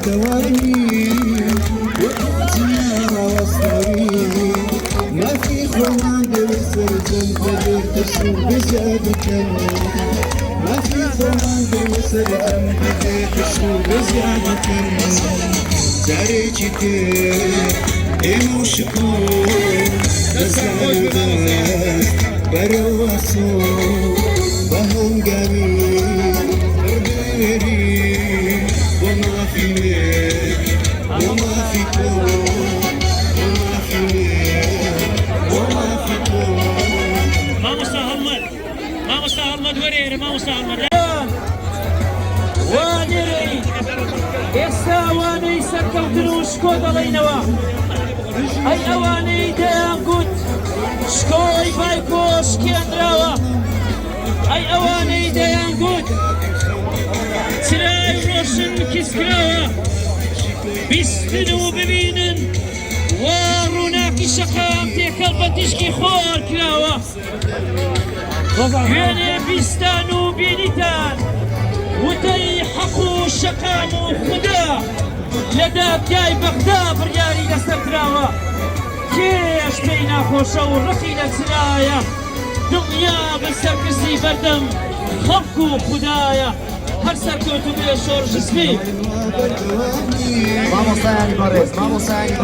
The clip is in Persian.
دوامي وزيارة وصلي ما في خمان بوسرجم بديت السوق بزيادة ما في خمان بوسرجم بديت السوق بزيادة زاريتي إيمو شكور بزعل بس بروسو بهم قريب برديري وما في ليل وما في كون وما في ليل وما في كون ما مستهل وريري ما مستهل وانيري يستواني سكوتن وشكوت علينا اي اواني دانقوت شكوي بايكوش كيندراوا اي اواني دانقوت تراي روشن كيسكراوا بيستنو ببينن وروناكي شقام تيكال بتشكي خور كراوا كيني بيستانو بينيتان وتي حقو شقامو خدا لدى بجاي بغدا برياري لسكراوا كيش بينا خوشا ورقي لسرايا دنيا بسركسي بردم خلقو خدايا هر سركوتو بيشور جسمي Vamos a animar, vamos a animar.